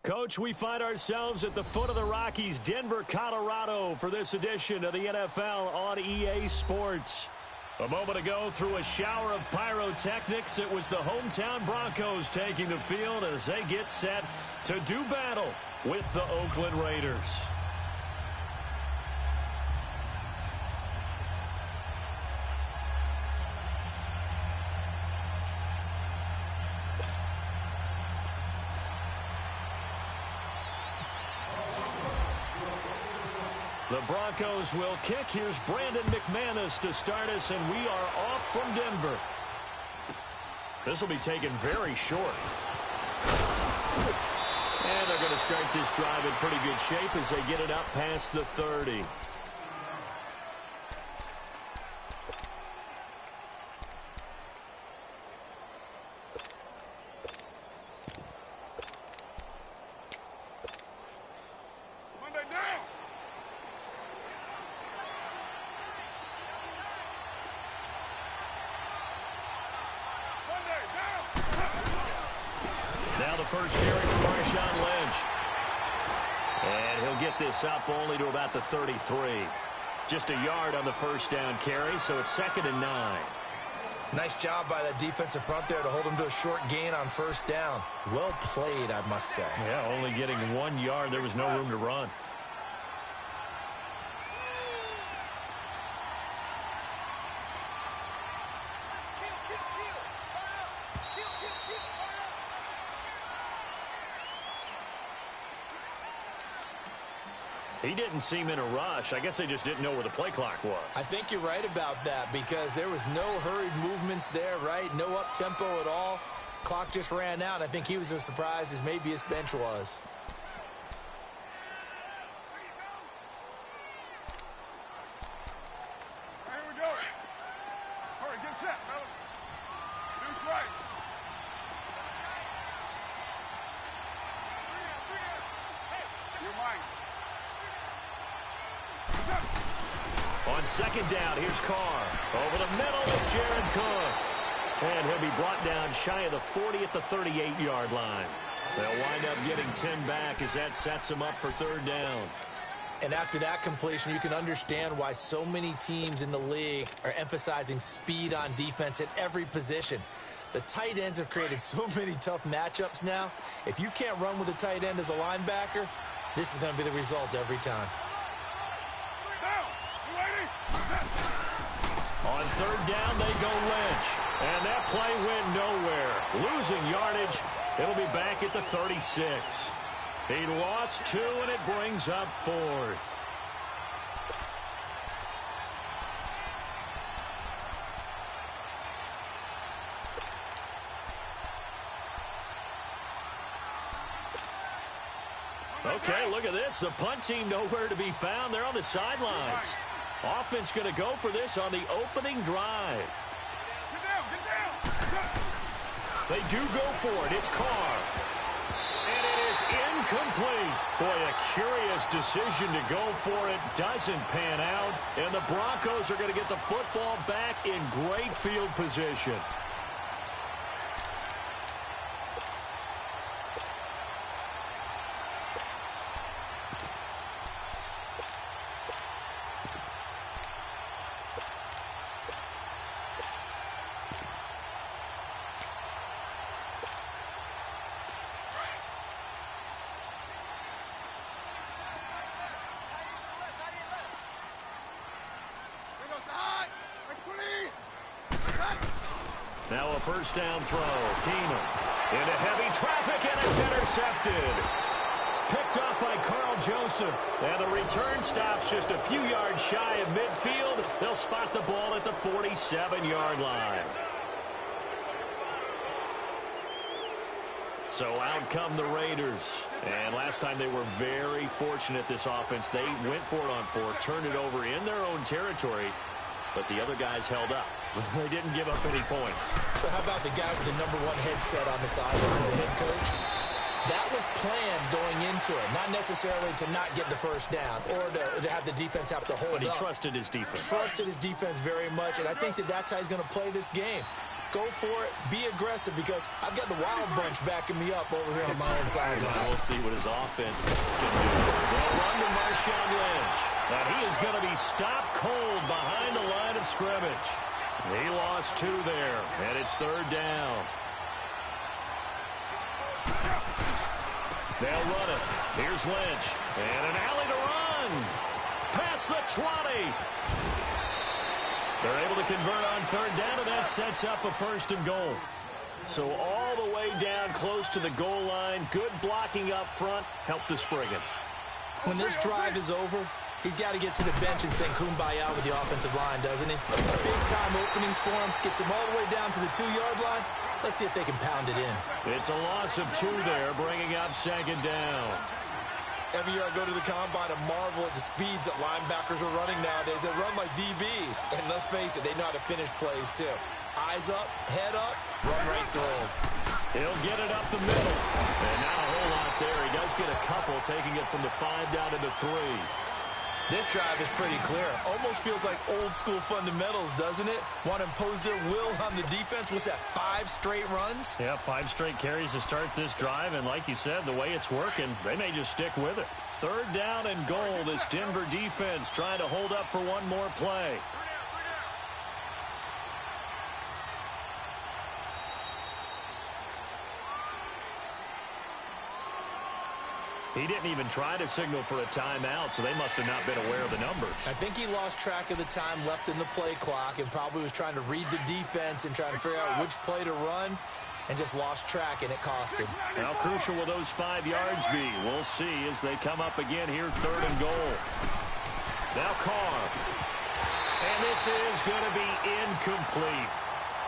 Coach, we find ourselves at the foot of the Rockies, Denver, Colorado, for this edition of the NFL on EA Sports. A moment ago, through a shower of pyrotechnics, it was the hometown Broncos taking the field as they get set to do battle with the Oakland Raiders. The Broncos will kick. Here's Brandon McManus to start us, and we are off from Denver. This will be taken very short. And they're going to start this drive in pretty good shape as they get it up past the 30. Now the first carry for Marshawn Lynch. And he'll get this up only to about the 33. Just a yard on the first down carry, so it's 2nd and 9. Nice job by that defensive front there to hold him to a short gain on first down. Well played, I must say. Yeah, only getting 1 yard. There was no room to run. He didn't seem in a rush. I guess they just didn't know where the play clock was. I think you're right about that because there was no hurried movements there, right? No up-tempo at all. Clock just ran out. I think he was as surprised as maybe his bench was. Here we go. All right, get set, fellas. Deuce right. You're mine. On 2nd down, here's Carr. Over the middle, it's Jared Cook. And he'll be brought down shy of the 40 at the 38-yard line. They'll wind up getting 10 back as that sets them up for 3rd down. And after that completion, you can understand why so many teams in the league are emphasizing speed on defense at every position. The tight ends have created so many tough matchups now. If you can't run with a tight end as a linebacker, this is going to be the result every time. On 3rd down, they go Lynch. And that play went nowhere. Losing yardage. It'll be back at the 36. He lost 2, and it brings up 4th. Okay, look at this. The punt team nowhere to be found. They're on the sidelines. Offense going to go for this on the opening drive. Get down. They do go for it. It's Carr. And it is incomplete. Boy, a curious decision to go for it. Doesn't pan out. And the Broncos are going to get the football back in great field position. Now a first down throw. Keenum into heavy traffic, and it's intercepted. Picked up by Carl Joseph. And the return stops just a few yards shy of midfield. They'll spot the ball at the 47-yard line. So out come the Raiders. And last time they were very fortunate, this offense. They went for it on 4, turned it over in their own territory. But the other guys held up. They didn't give up any points. So how about the guy with the #1 headset on the sideline as a head coach? That was planned going into it. Not necessarily to not get the first down or to have the defense have to hold up. But he trusted his defense. Trusted his defense very much, and I think that's how he's going to play this game. Go for it. Be aggressive, because I've got the wild bunch backing me up over here on my own sideline. We'll see what his offense can do. They'll run to Marshawn Lynch. And he is going to be stopped cold behind the line of scrimmage. He lost 2 there, and it's 3rd down. They'll run it. Here's Lynch. And an alley to run. Past the 20. They're able to convert on 3rd down, and that sets up a 1st and goal. So all the way down close to the goal line. Good blocking up front. Helped to spring it. When this drive is over, he's got to get to the bench and sing kumbaya with the offensive line, doesn't he? Big-time openings for him. Gets him all the way down to the 2-yard line. Let's see if they can pound it in. It's a loss of 2 there, bringing up 2nd down. Every year I go to the combine and marvel at the speeds that linebackers are running nowadays. They run like DBs. And let's face it, they know how to finish plays too. Eyes up, head up, run right through them. He'll get it up the middle. And not a whole lot there. He does get a couple, taking it from the 5 down to the 3. This drive is pretty clear. Almost feels like old school fundamentals, doesn't it? Want to impose their will on the defense. What's that, 5 straight runs? Yeah, 5 straight carries to start this drive. And like you said, the way it's working, they may just stick with it. 3rd down and goal. This Denver defense trying to hold up for one more play. He didn't even try to signal for a timeout, so they must have not been aware of the numbers. I think he lost track of the time left in the play clock and probably was trying to read the defense and trying to figure out which play to run, and just lost track, and it cost him. How crucial will those 5 yards be? We'll see as they come up again here, 3rd and goal. Now Carr. And this is going to be incomplete.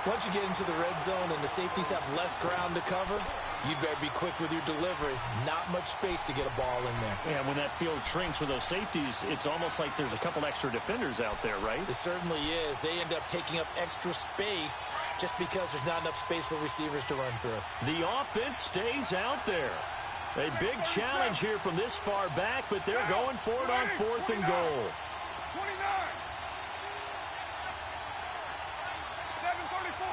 Once you get into the red zone and the safeties have less ground to cover, you better be quick with your delivery. Not much space to get a ball in there. Yeah, when that field shrinks with those safeties, it's almost like there's a couple extra defenders out there, right? It certainly is. They end up taking up extra space just because there's not enough space for receivers to run through. The offense stays out there. A big challenge here from this far back, but they're going for it on 4th and goal. 29. 7:34.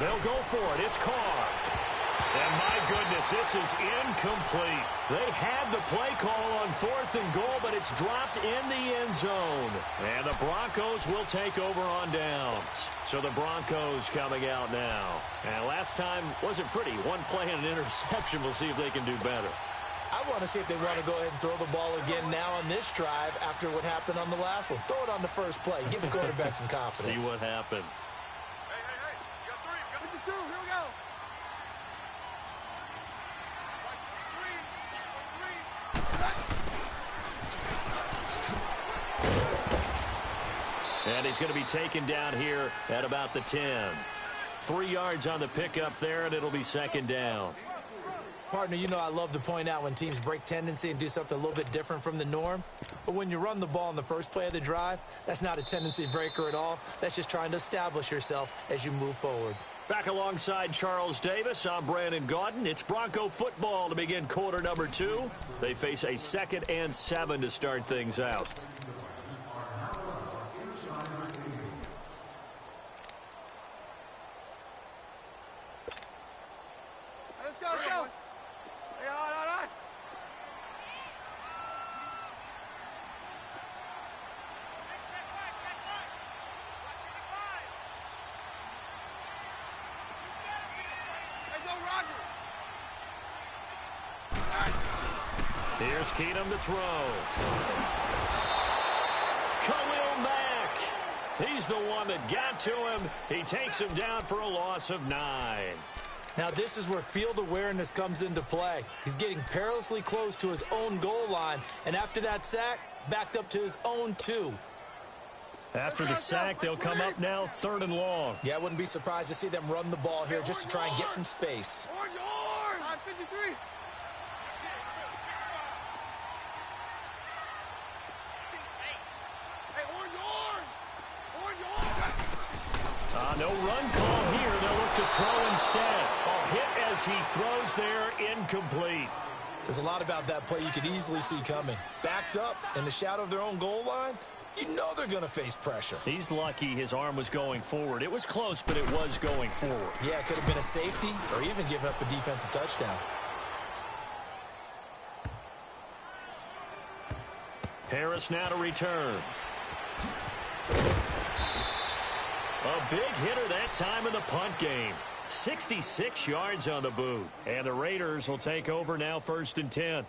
They'll go for it. It's Carr. And my goodness, this is incomplete. They had the play call on 4th and goal, but it's dropped in the end zone. And the Broncos will take over on downs. So the Broncos coming out now. And last time wasn't pretty. 1 play and an interception. We'll see if they can do better. I want to see if they want to go ahead and throw the ball again now on this drive after what happened on the last one. Throw it on the first play. Give the quarterback some confidence. See what happens. Hey. You got 3. You got 52. Here we go. And he's going to be taken down here at about the 10. 3 yards on the pickup there, and it'll be 2nd down. Partner, you know I love to point out when teams break tendency and do something a little bit different from the norm. But when you run the ball in the first play of the drive, that's not a tendency breaker at all. That's just trying to establish yourself as you move forward. Back alongside Charles Davis, I'm Brandon Gaudin. It's Bronco football to begin quarter number 2. They face a 2nd and 7 to start things out. Let's go. Hey, on. Hey, go Rodgers. Here's Keenum to throw. Khalil Mack. He's the one that got to him. He takes him down for a loss of 9. Now this is where field awareness comes into play. He's getting perilously close to his own goal line, and after that sack, backed up to his own 2. After the sack, they'll come up now 3rd and long. Yeah, I wouldn't be surprised to see them run the ball here just to try and get some space. Orange. 53. Hey, orange. No run call here. They'll look to throw instead. A hit as he throws there, incomplete. There's a lot about that play you could easily see coming. Backed up in the shadow of their own goal line, You know they're going to face pressure. He's lucky his arm was going forward. It was close, but it was going forward. Yeah, it could have been a safety or even given up a defensive touchdown. Harris now to return. A big hitter that time in the punt game. 66 yards on the boot. And the Raiders will take over now, 1st and 10.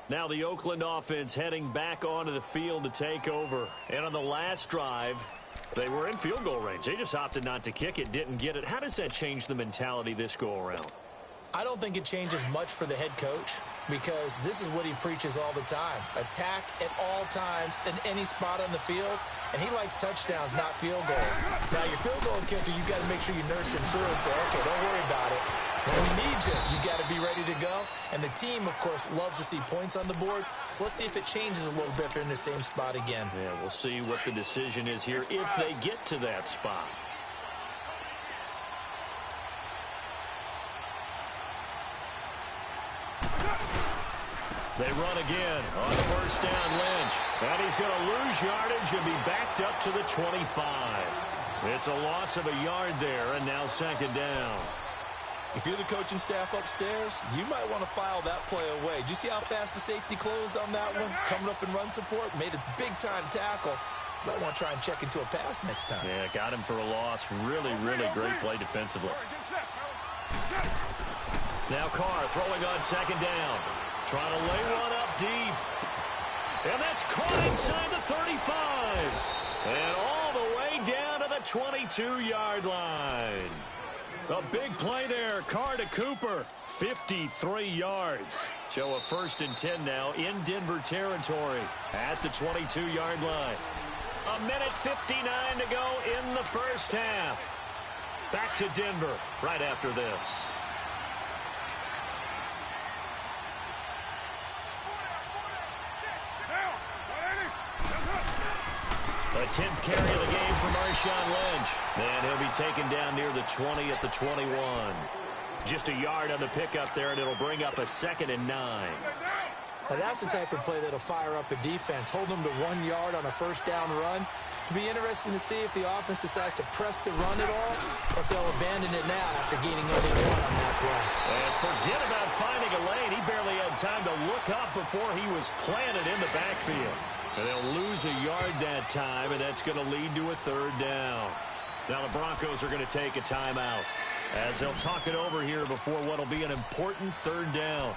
Now the Oakland offense heading back onto the field to take over. And on the last drive, they were in field goal range. They just opted not to kick it, didn't get it. How does that change the mentality this go around? I don't think it changes much for the head coach because this is what he preaches all the time. Attack at all times in any spot on the field, and he likes touchdowns, not field goals. Now, your field goal kicker, you got to make sure you nurse him through and say, okay, don't worry about it. When we need you, you got to be ready to go. And the team, of course, loves to see points on the board. So let's see if it changes a little bit if they're in the same spot again. Yeah, we'll see what the decision is here if they get to that spot. They run again on 1st down, Lynch. And he's going to lose yardage and be backed up to the 25. It's a loss of a yard there, and now 2nd down. If you're the coaching staff upstairs, you might want to file that play away. Did you see how fast the safety closed on that one? Coming up in run support, made a big-time tackle. Might want to try and check into a pass next time. Yeah, got him for a loss. Really, really great play defensively. Now Carr throwing on 2nd down. Trying to lay one up deep. And that's caught inside the 35. And all the way down to the 22-yard line. A big play there. Carr to Cooper. 53 yards. So a 1st and 10 now in Denver territory at the 22-yard line. 1:59 to go in the 1st half. Back to Denver right after this. A 10th carry of the game for Marshawn Lynch. And he'll be taken down near the 20 at the 21. Just a yard on the pickup there, and it'll bring up a 2nd and 9. Now that's the type of play that'll fire up a defense. Hold them to 1 yard on a 1st down run. It'll be interesting to see if the offense decides to press the run at all, or if they'll abandon it now after gaining only 1 on that play. And forget about finding a lane. He barely had time to look up before he was planted in the backfield. And they'll lose a yard that time, and that's going to lead to a 3rd down. Now the Broncos are going to take a timeout as they'll talk it over here before what will be an important 3rd down.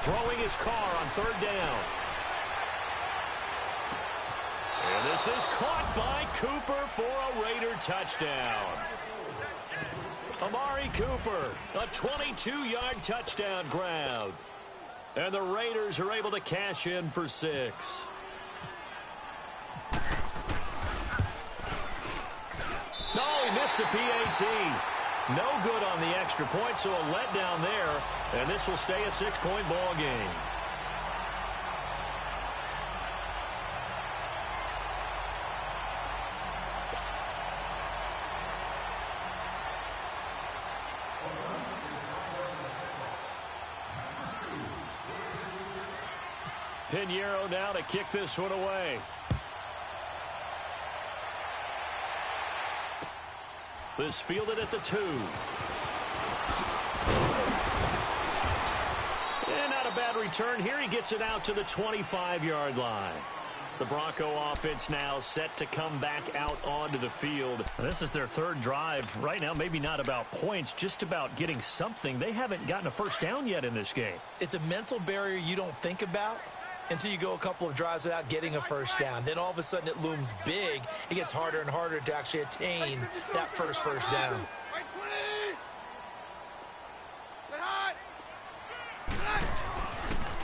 Throwing his Carr on 3rd down. And this is caught by Cooper for a Raider touchdown. Amari Cooper, a 22-yard touchdown grab. And the Raiders are able to cash in for 6. No, he missed the PAT. No good on the extra point, so a letdown there. And this will stay a 6-point ball game. Pinheiro now to kick this one away. This fielded at the 2. And not a bad return here. He gets it out to the 25-yard line. The Bronco offense now set to come back out onto the field. This is their 3rd drive. Right now, maybe not about points, just about getting something. They haven't gotten a 1st down yet in this game. It's a mental barrier you don't think about until you go a couple of drives without getting a 1st down. Then all of a sudden it looms big. It gets harder and harder to actually attain that first down.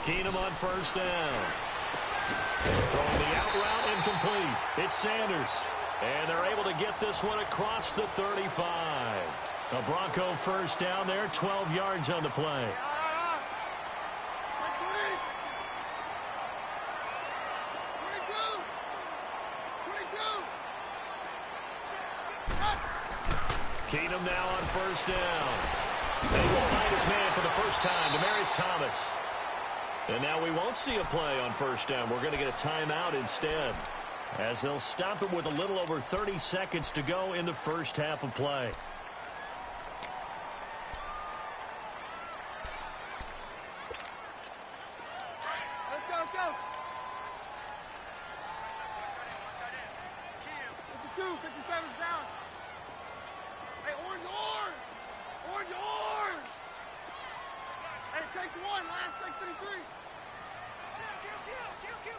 Keenum on 1st down. Throwing the out route incomplete. It's Sanders. And they're able to get this one across the 35. A Bronco 1st down there, 12 yards on the play. first down. They will find his man for the first time, Demaryius Thomas. And now we won't see a play on first down. We're going to get a timeout instead, as they'll stop it with a little over 30 seconds to go in the first half of play. Let's go, let's go. 52, 57's down. Hey, orange. Hey, take one, last, take 33.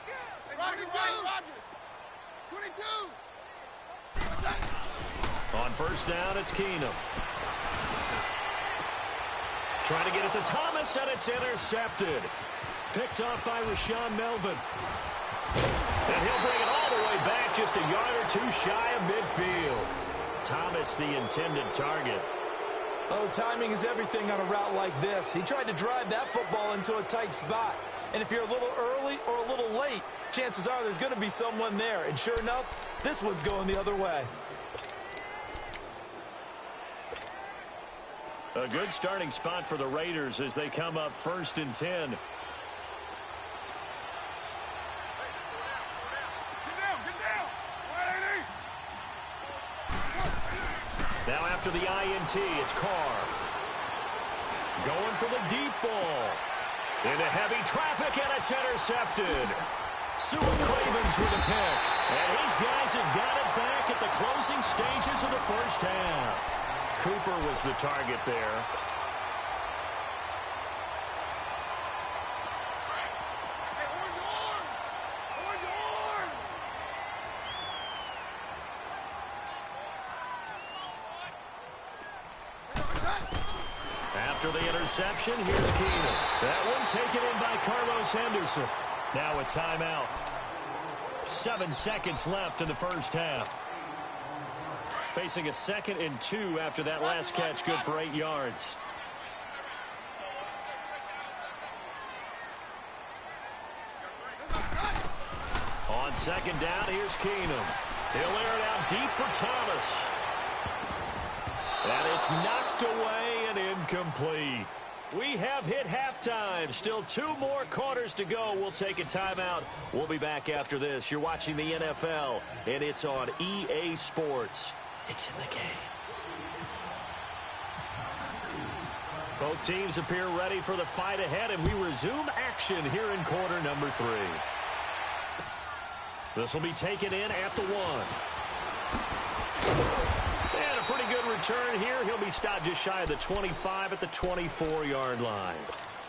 Kill. Roger. 22. On first down, it's Keenum. Trying to get it to Thomas, and it's intercepted. Picked off by Rashaan Melvin. And he'll bring it all the way back, just a yard or two shy of midfield. Thomas, the intended target. Oh, timing is everything on a route like this. He tried to drive that football into a tight spot. And if you're a little early or a little late, chances are there's going to be someone there. And sure enough, this one's going the other way. A good starting spot for the Raiders as they come up 1st and 10. Get down. 180. Now after the INT, it's Carr. Going for the deep ball. Into heavy traffic, and it's intercepted. Sewell Cravens with a pick. And his guys have got it back at the closing stages of the first half. Cooper was the target there. Hey, orange. After the interception, here's Keenum. That one taken in by Carlos Henderson. Now a timeout. 7 seconds left in the first half. Facing a 2nd and 2 after that last catch, good for 8 yards. On 2nd down, here's Keenum. He'll air it out deep for Thomas. And it's knocked away and incomplete. We have hit halftime. Still 2 more quarters to go. We'll take a timeout. We'll be back after this. You're watching the NFL, and it's on EA Sports. It's in the game. Both teams appear ready for the fight ahead, and we resume action here in quarter number 3. This will be taken in at the 1. And a pretty good return here. He'll be stopped just shy of the 25 at the 24-yard line.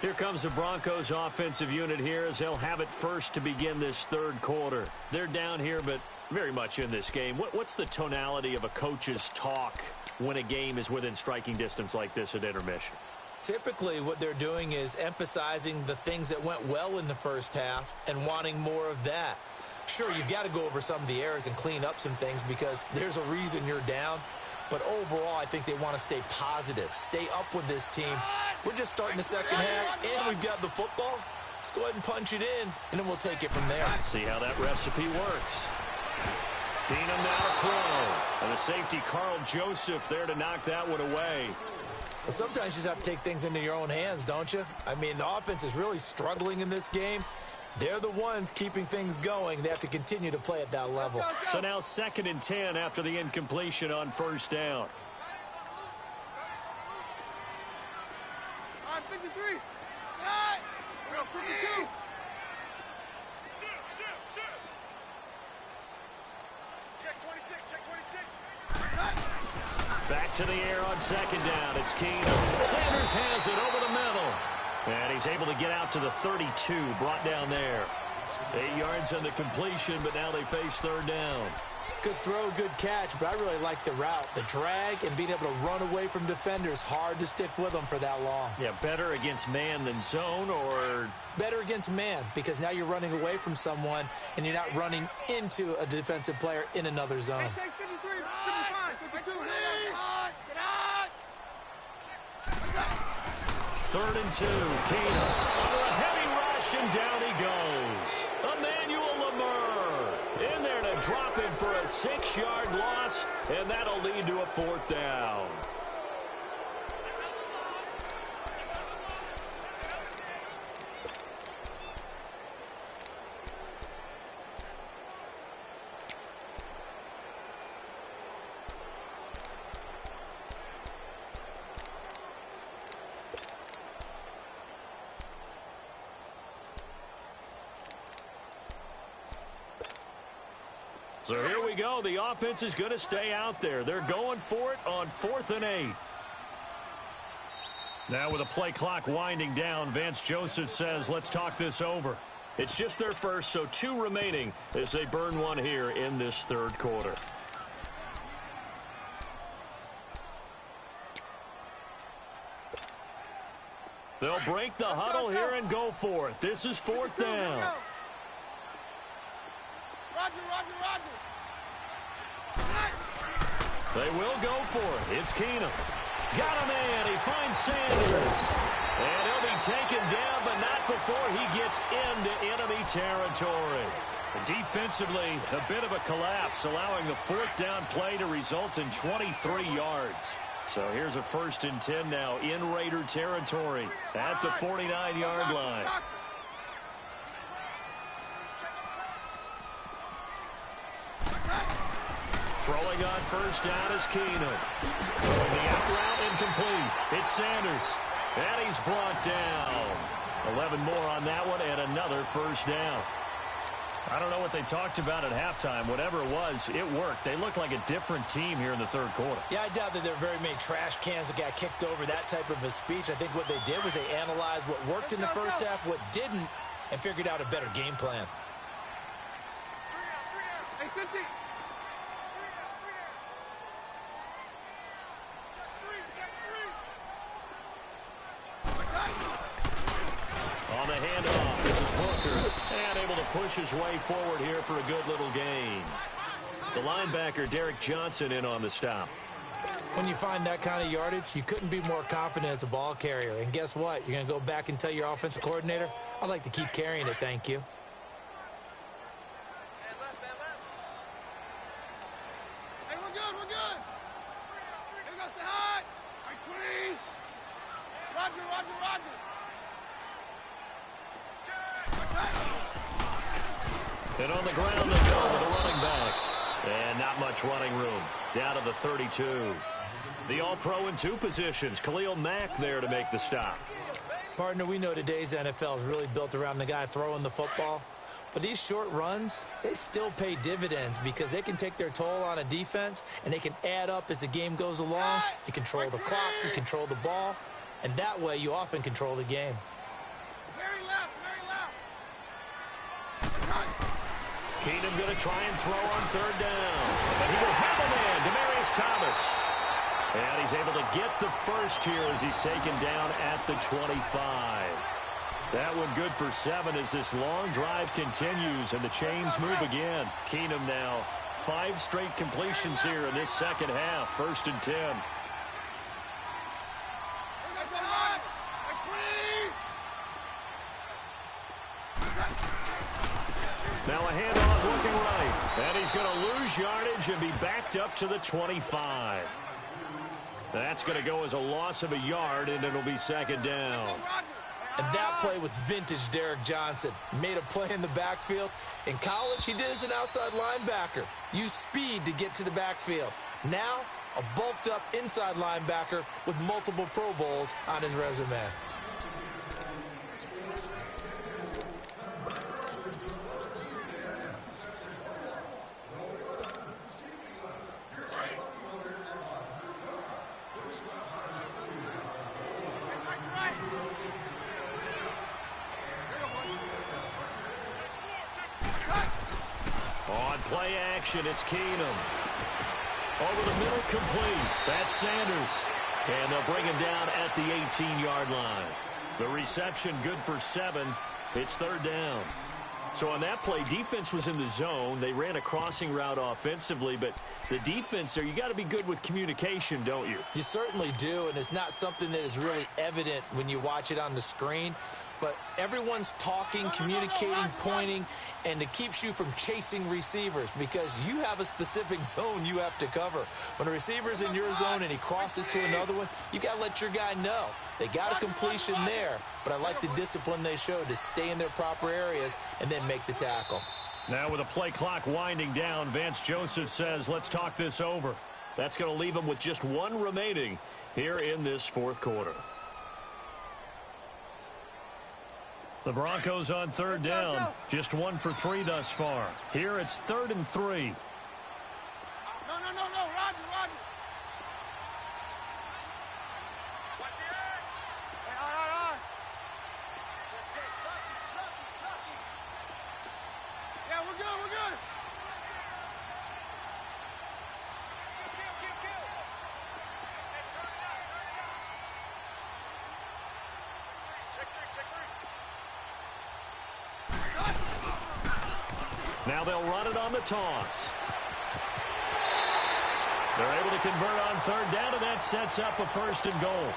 Here comes the Broncos offensive unit here as they'll have it first to begin this 3rd quarter. They're down here, but very much in this game. What's the tonality of a coach's talk when a game is within striking distance like this at intermission? Typically, what they're doing is emphasizing the things that went well in the first half and wanting more of that. Sure, you've got to go over some of the errors and clean up some things because there's a reason you're down. But overall, I think they want to stay positive, stay up with this team. We're just starting the second half, and we've got the football. Let's go ahead and punch it in, and then we'll take it from there. See how that recipe works. Keenum now to throw. And the safety, Carl Joseph, there to knock that one away. Well, sometimes you just have to take things into your own hands, don't you? I mean, the offense is really struggling in this game. They're the ones keeping things going. They have to continue to play at that level. So now 2nd and 10 after the incompletion on first down. 53. We're up 52. Check 26, check 26. Back to the air on 2nd down. It's Keenum. Sanders has it over the middle. And he's able to get out to the 32, brought down there. 8 yards on the completion, but now they face 3rd down. Good throw, good catch, but I really like the route. The drag and being able to run away from defenders, hard to stick with them for that long. Yeah, better against man than zone, or? Better against man, because now you're running away from someone and you're not running into a defensive player in another zone. Hey, takes 53, 55, 52, get out. 3rd and 2, Keenum under a heavy rush, and down he goes. Emmanuel Lamar in there to drop him for a 6-yard loss, and that'll lead to a 4th down. So here we go. The offense is going to stay out there. They're going for it on 4th and 8. Now with the play clock winding down, Vance Joseph says, let's talk this over. It's just their first, so 2 remaining as they burn one here in this 3rd quarter. They'll break the huddle here and go for it. This is 4th down. Roger. They will go for it. It's Keenum. Got a man. He finds Sanders. And he'll be taken down, but not before he gets into enemy territory. Defensively, a bit of a collapse, allowing the 4th down play to result in 23 yards. So here's a 1st and 10 now in Raider territory at the 49-yard line. Throwing on 1st down is Keenum. Throwing the out route incomplete. It's Sanders. And he's brought down. 11 more on that one and another 1st down. I don't know what they talked about at halftime. Whatever it was, it worked. They look like a different team here in the 3rd quarter. Yeah, I doubt that there are very many trash cans that got kicked over, that type of a speech. I think what they did was they analyzed what worked in the 1st half, what didn't, and figured out a better game plan. Hey, 50. On the handoff, this is Booker. And able to push his way forward here for a good little gain. The linebacker, Derek Johnson, in on the stop. When you find that kind of yardage, you couldn't be more confident as a ball carrier. And guess what? You're going to go back and tell your offensive coordinator, I'd like to keep carrying it, thank you. Hey, we're good. Here we go, say hi. Right, please. Roger. And on the ground they go with a running back. And not much running room. Down to the 32. The All-Pro in 2 positions. Khalil Mack there to make the stop. Partner, we know today's NFL is really built around the guy throwing the football. But these short runs, they still pay dividends because they can take their toll on a defense and they can add up as the game goes along. You control the clock, you control the ball, and that way you often control the game. Very left. Keenum going to try and throw on 3rd down. But he will have a man, Demaryius Thomas. And he's able to get the first here as he's taken down at the 25. That one good for 7 as this long drive continues and the chains move again. Keenum now 5 straight completions here in this 2nd half. 1st and 10. Now a handoff looking right. And he's going to lose yardage and be backed up to the 25. That's going to go as a loss of a yard, and it'll be 2nd down. And that play was vintage Derek Johnson. Made a play in the backfield. In college, he did as an outside linebacker. Used speed to get to the backfield. Now, a bulked-up inside linebacker with multiple Pro Bowls on his resume. On play action, it's Keenum. Over the middle, complete. That's Sanders. And they'll bring him down at the 18-yard line. The reception good for 7. It's 3rd down. So on that play, defense was in the zone. They ran a crossing route offensively, but the defense there, you got to be good with communication, don't you? You certainly do, and it's not something that is really evident when you watch it on the screen. But everyone's talking, communicating, pointing, and it keeps you from chasing receivers because you have a specific zone you have to cover. When a receiver's in your zone and he crosses to another one, you got to let your guy know. They got a completion there, but I like the discipline they showed to stay in their proper areas and then make the tackle. Now with the play clock winding down, Vance Joseph says, let's talk this over. That's going to leave them with just 1 remaining here in this 4th quarter. The Broncos on 3rd down. Just 1 for 3 thus far. Here it's 3rd and 3. Now they'll run it on the toss. They're able to convert on third down, and that sets up a 1st and goal.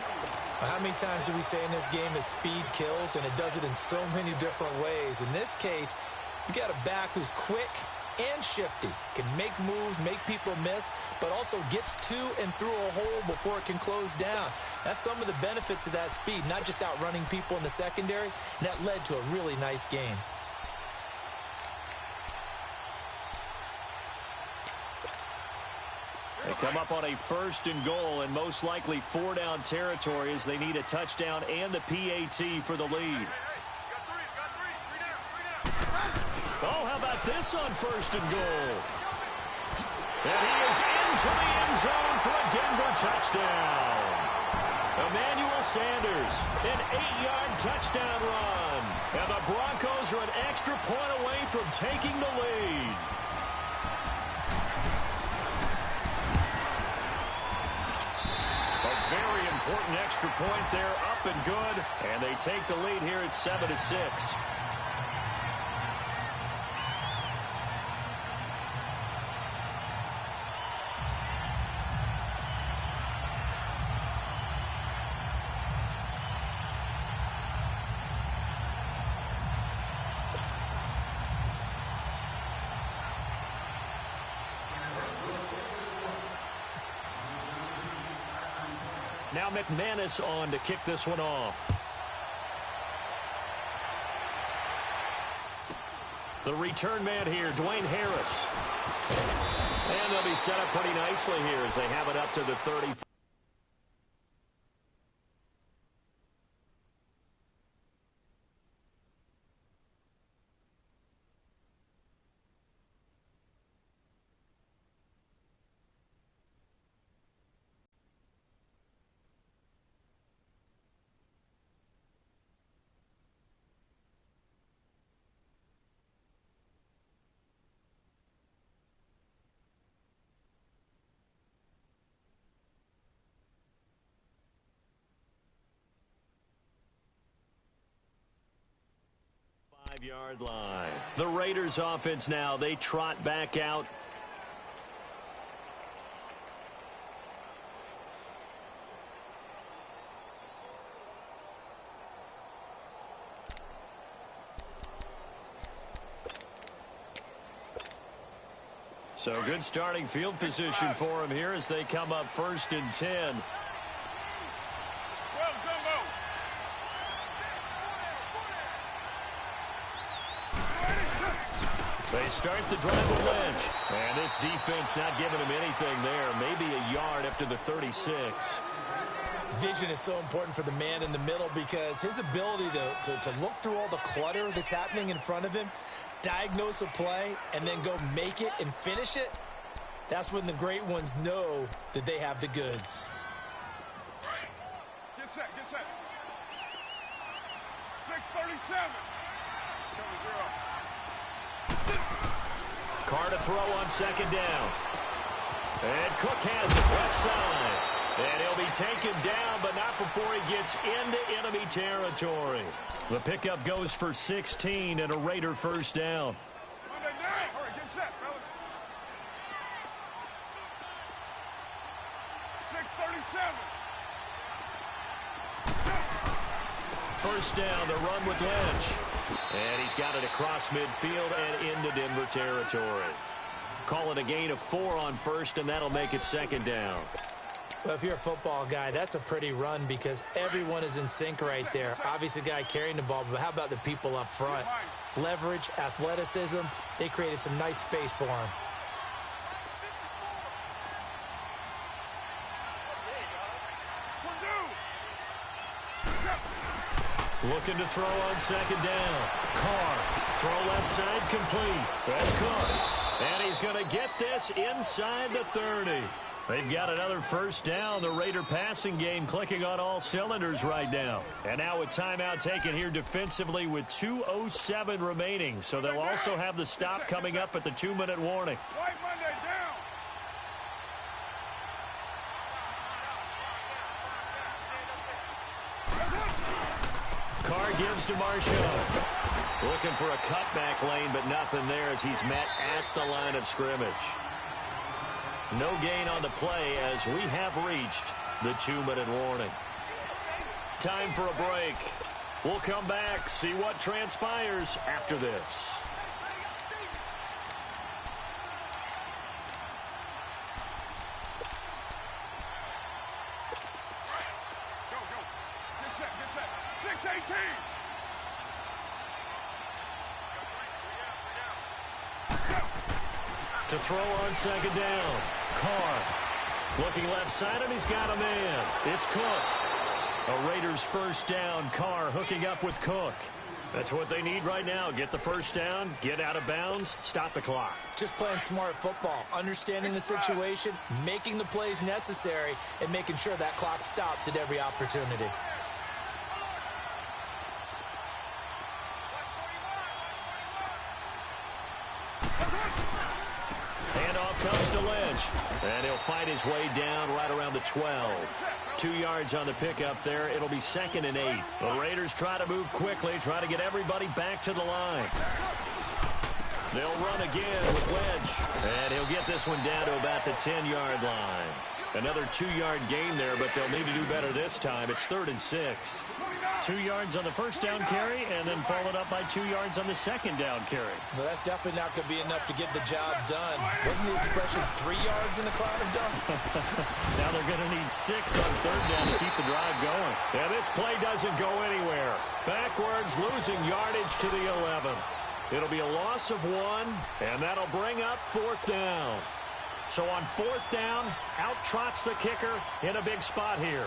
How many times do we say in this game that speed kills, and it does it in so many different ways? In this case, you got a back who's quick and shifty, can make moves, make people miss, but also gets to and through a hole before it can close down. That's some of the benefits of that speed, not just outrunning people in the secondary, and that led to a really nice game. They come up on a 1st and goal, and most likely 4-down territory as they need a touchdown and the PAT for the lead. Oh, how about this on 1st and goal? And he is into the end zone for a Denver touchdown. Emmanuel Sanders, an 8-yard touchdown run. And the Broncos are an extra point away from taking the lead. Very important extra point there, up and good, and they take the lead here at 7-6. Now McManus on to kick this one off. The return man here, Dwayne Harris. And they'll be set up pretty nicely here as they have it up to the 35. Yard line. The Raiders offense now, they trot back out. So good starting field position for him here as they come up 1st and 10. They start the drive with Lynch. And this defense not giving him anything there. Maybe a yard up to the 36. Vision is so important for the man in the middle because his ability to look through all the clutter that's happening in front of him, diagnose a play, and then go make it and finish it, that's when the great ones know that they have the goods. Get set, get set. 6:37. Cover 0. Carr to throw on 2nd down. And Cook has it left side. And he'll be taken down, but not before he gets into enemy territory. The pickup goes for 16 and a Raider 1st down. Monday night. All right, get set, fellas. 6:37. 1st down, the run with Lynch. And he's got it across midfield and into Denver territory. Call it a gain of 4 on 1st, and that'll make it 2nd down. Well, if you're a football guy, that's a pretty run because everyone is in sync right there. Obviously, the guy carrying the ball, but how about the people up front? Leverage, athleticism, they created some nice space for him. Looking to throw on 2nd down. Carr, throw left side complete. That's Cook. And he's going to get this inside the 30. They've got another 1st down. The Raider passing game clicking on all cylinders right now. And now a timeout taken here defensively with 2:07 remaining. So they'll also have the stop coming up at the 2-minute warning. White Monday down. Carr gives to Marshall. Looking for a cutback lane, but nothing there as he's met at the line of scrimmage. No gain on the play as we have reached the 2-minute warning. Time for a break. We'll come back, see what transpires after this. Go, go. Get set, get set. 6-18. To throw on second down. Carr looking left side, and he's got a man. It's Cook. A Raiders first down. Carr hooking up with Cook. That's what they need right now. Get the first down, get out of bounds, stop the clock. Just playing smart football, understanding the situation, making the plays necessary, and making sure that clock stops at every opportunity. Handoff comes to Lynch, and he'll fight his way down right around the 12. 2 yards on the pickup there. It'll be 2nd and 8. The Raiders try to move quickly, try to get everybody back to the line. They'll run again with Lynch, and he'll get this one down to about the 10-yard line. Another 2-yard gain there, but they'll need to do better this time. It's 3rd and 6. 2 yards on the first down carry, and then followed up by 2 yards on the second down carry. Well, that's definitely not going to be enough to get the job done. Wasn't the expression 3 yards in a cloud of dust? Now they're going to need 6 on 3rd down to keep the drive going. Yeah, this play doesn't go anywhere. Backwards, losing yardage to the 11. It'll be a loss of 1, and that'll bring up 4th down. So on 4th down, out trots the kicker in a big spot here.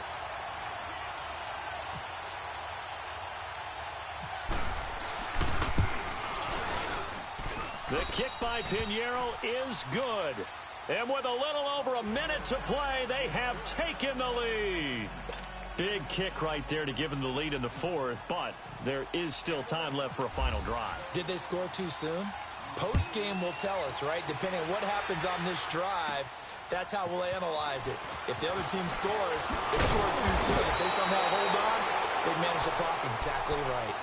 The kick by Pinheiro is good. And with a little over a minute to play, they have taken the lead. Big kick right there to give them the lead in the 4th, but there is still time left for a final drive. Did they score too soon? Post-game will tell us, right? Depending on what happens on this drive, that's how we'll analyze it. If the other team scores, they scored too soon. If they somehow hold on, they manage the clock exactly right.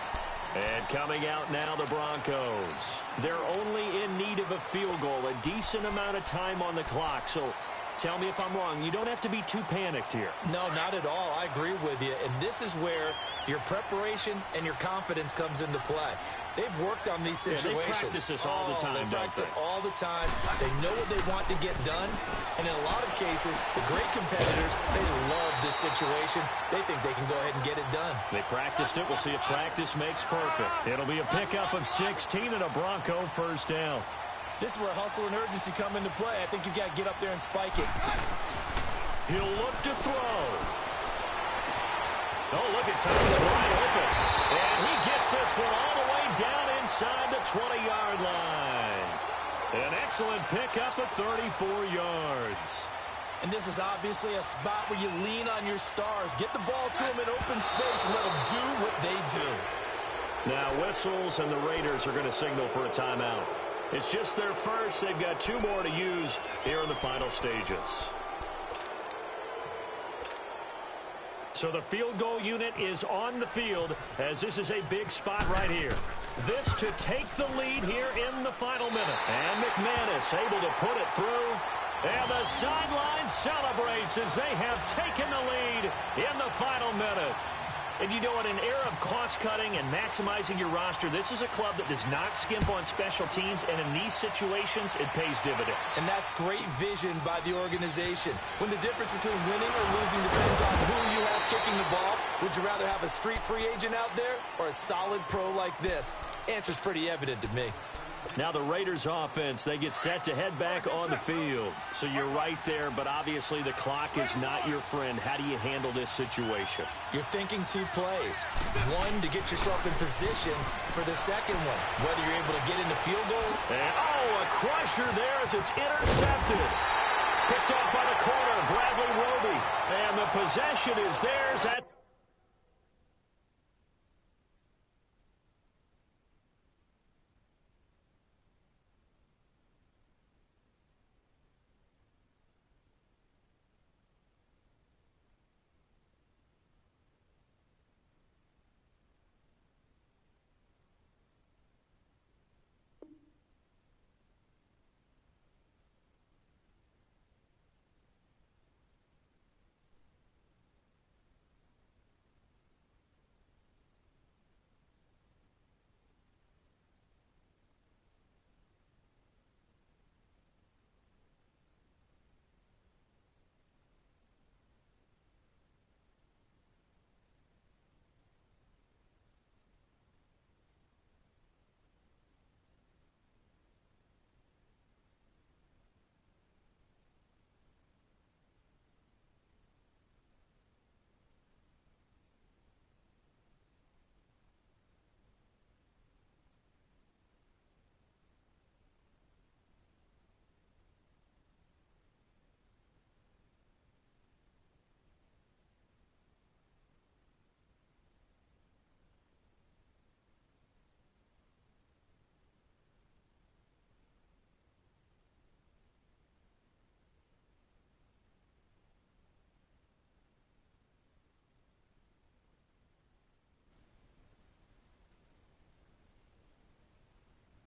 And coming out now, the Broncos. They're only in need of a field goal, a decent amount of time on the clock. So tell me if I'm wrong. You don't have to be too panicked here. No, not at all. I agree with you. And this is where your preparation and your confidence comes into play. They've worked on these situations. Yeah, they practice this all the time, They practice it all the time. They know what they want to get done. And in a lot of cases, the great competitors, they love this situation. They think they can go ahead and get it done. They practiced it. We'll see if practice makes perfect. It'll be a pickup of 16 and a Bronco first down. This is where hustle and urgency come into play. I think you've got to get up there and spike it. He'll look to throw. Oh, look at Thomas wide open. And he gets this one all the way down inside the 20-yard line. An excellent pickup of 34 yards. And this is obviously a spot where you lean on your stars. Get the ball to them in open space and let them do what they do. Now whistles, and the Raiders are going to signal for a timeout. It's just their first. They've got 2 more to use here in the final stages. So the field goal unit is on the field as this is a big spot right here. This to take the lead here in the final minute. And McManus able to put it through. And the sideline celebrates as they have taken the lead in the final minute. And you know, in an era of cost-cutting and maximizing your roster, this is a club that does not skimp on special teams, and in these situations, it pays dividends. And that's great vision by the organization. When the difference between winning or losing depends on who you have kicking the ball, would you rather have a street free agent out there or a solid pro like this? Answer's pretty evident to me. Now the Raiders offense, they get set to head back on the field. So you're right there, but obviously the clock is not your friend. How do you handle this situation? You're thinking 2 plays. One, to get yourself in position for the second one, whether you're able to get into field goal. And, oh, a crusher there as it's intercepted. Picked off by the corner, Bradley Roby. And the possession is theirs at